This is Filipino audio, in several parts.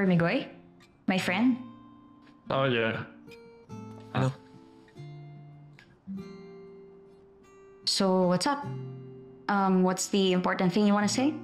Migoy? My friend? Oh, yeah. Ano? So, what's up? What's the important thing you want to say?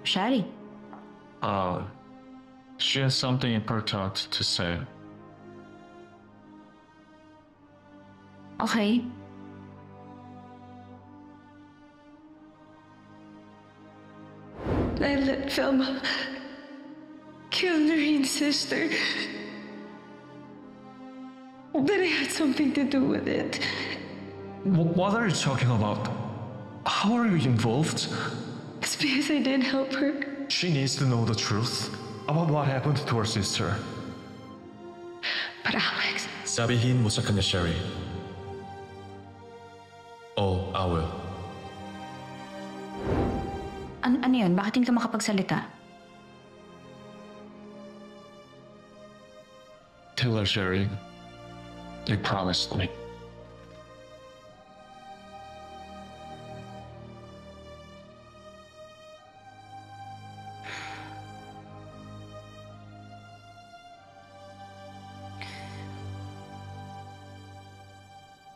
Shari? She has something important to say. Okay. I let Velma kill Noreen's sister. That I had something to do with it. What are you talking about? How are you involved? It's because I didn't help her. She needs to know the truth about what happened to her sister. But Alex... Sabihin mo sa kanya, Sherry. Oh, I will. Ano yun? Bakit hindi ka makapagsalita? Tell her, Sherry. You promised me.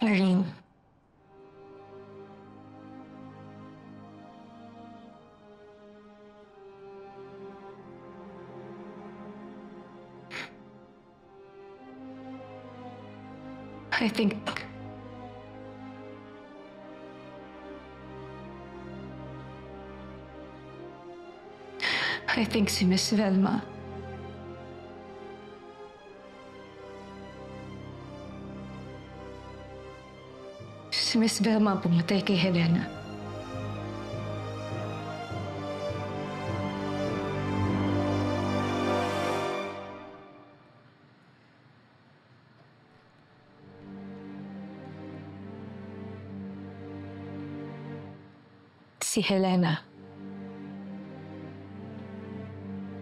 Noreen. I think si Miss Velma pumatay kay Helena. Si Helena.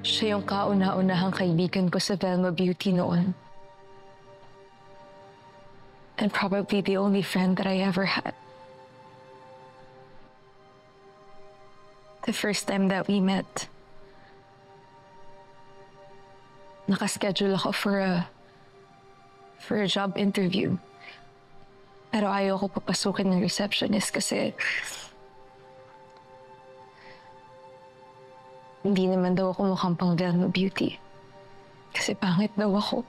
Siya yung kauna-unahang kaibigan ko sa Velma Beauty noon. And probably the only friend that I ever had. The first time that we met, nakaschedule ako for a job interview. Pero ayaw ko papasukin ng receptionist kasi hindi naman daw ako mukhang pang Velma Beauty. Kasi pangit daw ako.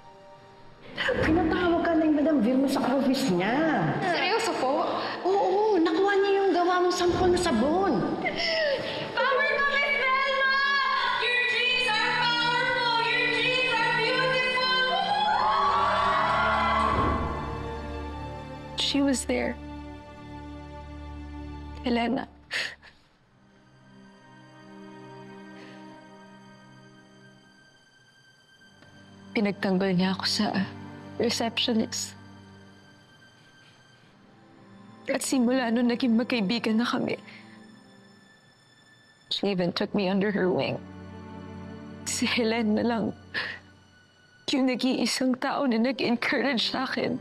Pinatawag ka na yung Madam Vilma sa office niya. Seryoso po? Oo, nakuha niya yung gawa mong sampol na sabon. Power to Miss Velma! Your dreams are powerful! Your dreams are beautiful! She was there. Helena. Pinagtanggol niya ako sa receptionist. At simula nung naging magkaibigan na kami, she even took me under her wing. Si Helen na lang yung nag-iisang tao na nag-encourage sa akin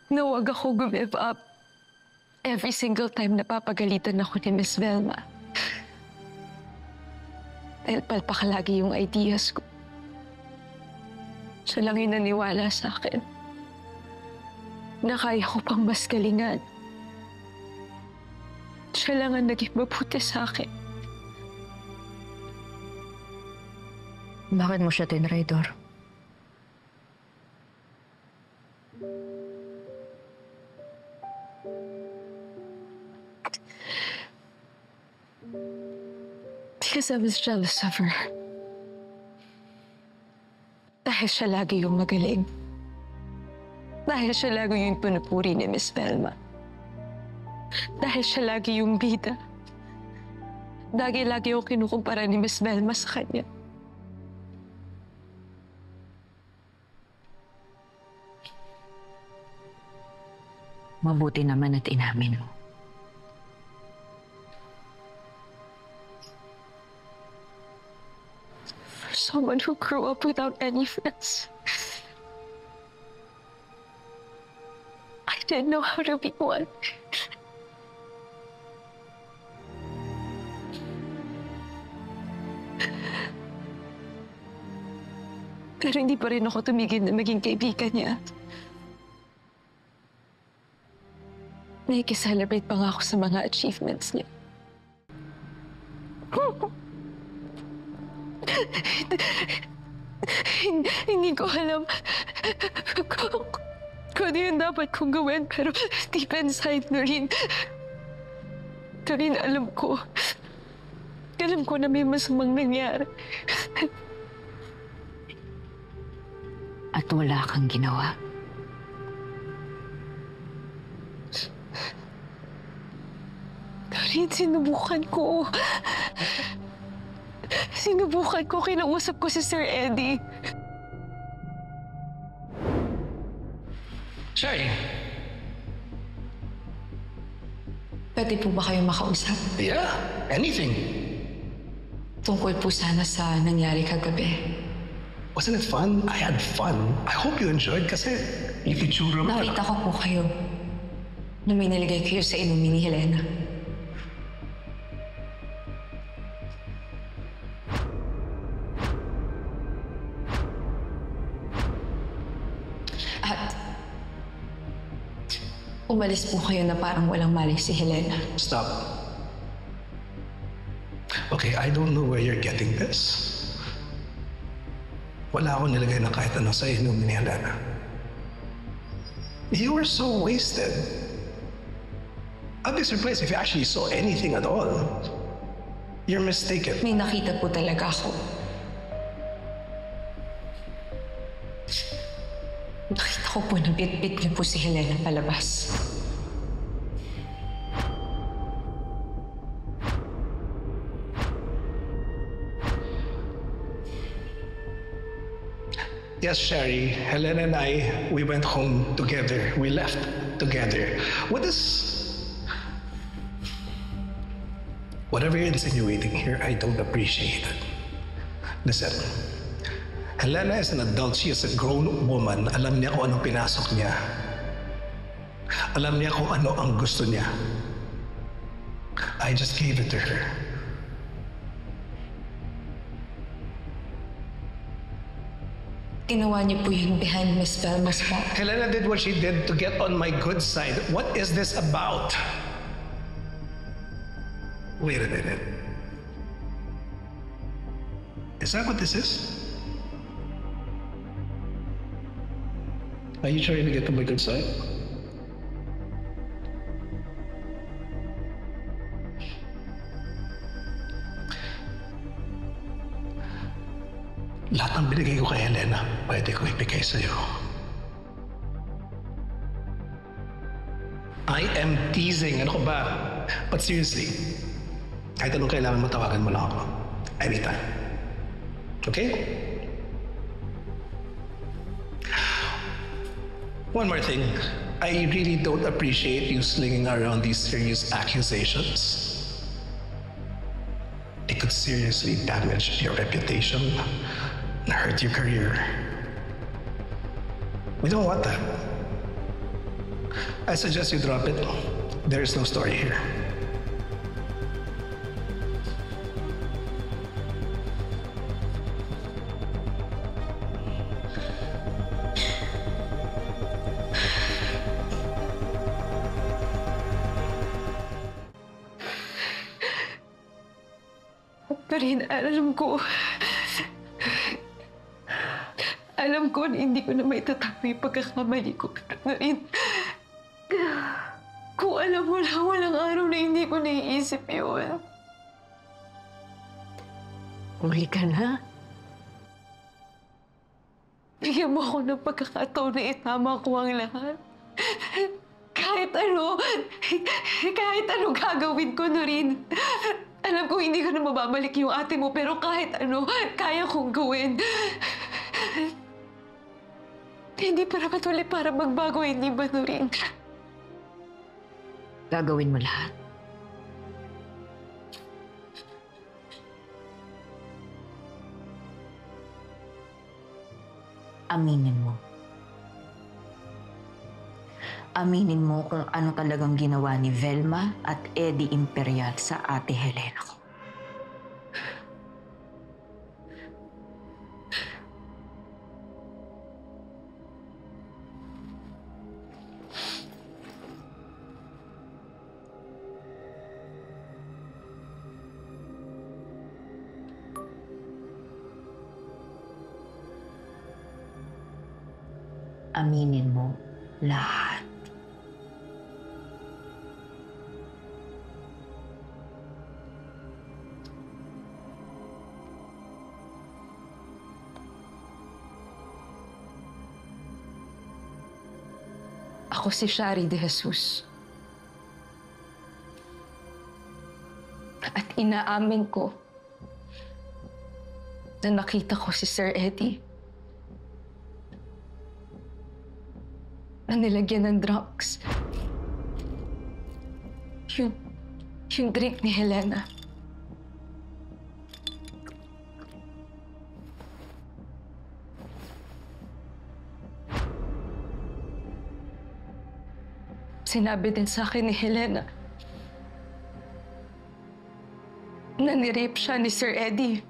na huwag ako give up every single time na papagalitan ako ni Miss Velma. Dahil palpakalagi yung ideas ko. Siya lang yung naniwala sa akin na kaya ko pang mas galingan. Siya lang ang naging mabuti sa akin. Bakit mo siya tinraidor? Because I was jealous of her. Dahil siya lagi yung magaling. Dahil siya lagi yung pinupuri ni Miss Velma. Dahil siya lagi yung bida. Lagi yung kinukumpara ni Miss Velma sa kanya. Mabuti naman at inamin mo. For someone who grew up without any friends, didn't know how to be one. Pero hindi pa rin ako tumigil na maging kaibigan niya. Nakikiselebrate pa nga ako sa mga achievements niya. Hindi ko alam kung ano yung dapat kong gawin, pero deep inside na rin alam ko na may masamang nangyari. At wala kang ginawa. Doreen, sinubukan ko. Kinausap ko si Sir Eddie. Sherry. Pwede po ba kayo makausap? Yeah, anything. Tungkol po sana sa nangyari kagabi. Wasn't it fun? I had fun. I hope you enjoyed kasi yung itsura mo. Nakita ko po kayo na may nilagay kayo sa inumin ni Helena. At umalis po kayo na parang walang mali si Helena. Stop. Okay, I don't know where you're getting this. Wala akong nilagay na kahit ano sa inumin ni Helena. You were so wasted. I'd be surprised if you actually saw anything at all. You're mistaken. May nakita po talaga ako. Nakita ko po na bit-bit niyo po si Helena palabas. Yes, Sherry, Helena and I, we went home together. We left together. Whatever you're insinuating here, I don't appreciate it. Listen, Helena is an adult. She is a grown woman. Alam niya kung anong pinasok niya. Alam niya kung ano ang gusto niya. I just gave it to her. Ginawa niyo po yun behind Miss Velma's back. Helena did what she did to get on my good side. What is this about? Wait a minute. Is that what this is? Are you trying to get to my good side? Lahat ng binigay ko kay Helena, pwede ko ibigay sa'yo. I am teasing. Ano ko ba? But seriously, kahit anong kailangan mo, tawagan mo lang ako. Anytime. Okay? One more thing. I really don't appreciate you slinging around these serious accusations. It could seriously damage your reputation and hurt your career. We don't want that. I suggest you drop it. There is no story here. Doreen, alam ko na hindi ko na maitatago yung pagkakamali ko. Doreen, kung alam mo lang, walang araw na hindi ko naiisip yun. Uli ka na. Bigyan mo ako ng pagkakataon na itama ko ang lahat. Kahit ano gagawin ko, Doreen. Alam ko hindi ko na mababalik yung ate mo, pero kahit ano, kaya kong gawin. Hindi para patuloy para magbago, hindi ba, Doreen? Gagawin mo lahat. Aminin mo. aminin mo kung ano talagang ginawa ni Velma at Eddie Imperial sa Ate Helena ko. Aminin mo lahat. Ako si Shari de Jesus. At inaamin ko na nakita ko si Sir Eddie na nilagyan ng drugs. Yung drink ni Helena. Sinabi din sa akin ni Helena na nirape siya ni Sir Eddie.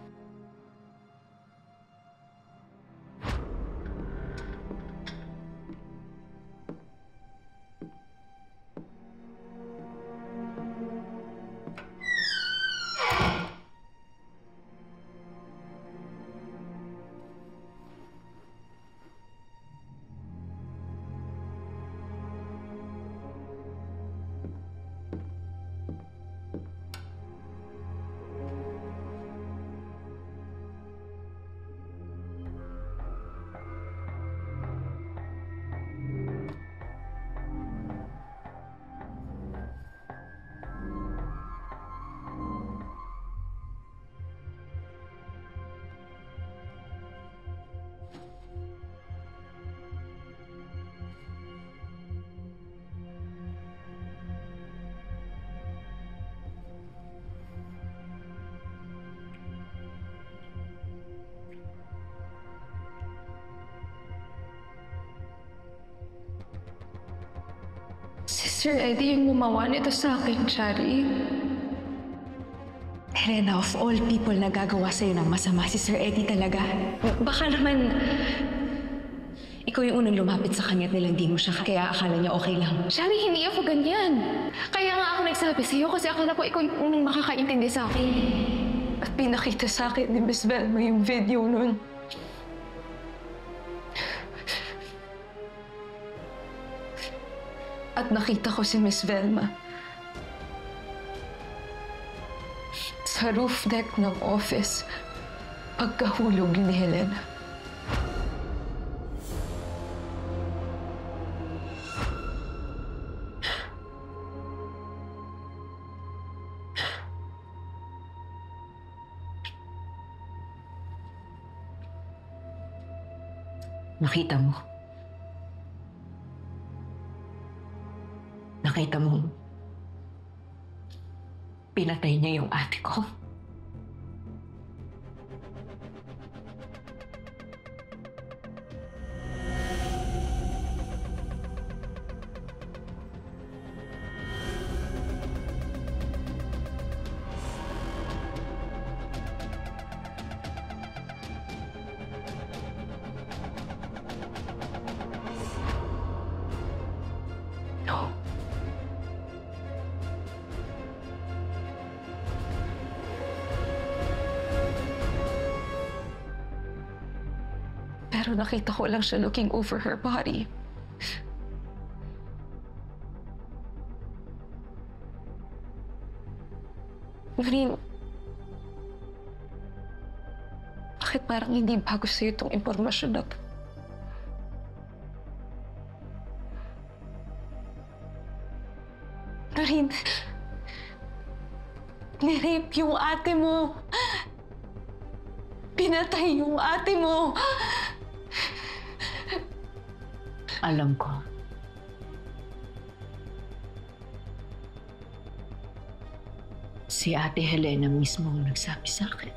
Si Sir Eddie yung gumawa nito sa akin, Shari. Helena, of all people na gagawa sa'yo ng masama, si Sir Eddie talaga. Baka naman, ikaw yung unang lumapit sa kanya at nilang di mo siya, kaya akala niya okay lang. Shari, hindi ako ganyan. Kaya nga ako nagsabi sa'yo kasi akala ko ikaw yung unang makakaintindi sa akin. At pinakita sa akin ni Miss Velma yung video nun. At nakita ko si Miss Velma sa roof deck ng office pagkahulog ni Helena. Nakita mo. Nakita mo, pinatay niya yung ate ko. No. Pero nakita ko lang siya looking over her body. Green, bakit parang hindi bago sa'yo itong impormasyon na to? Green, nirape yung ate mo. Pinatay yung ate mo. Alam ko. Si Ate Helena mismo ang nagsabi sa akin.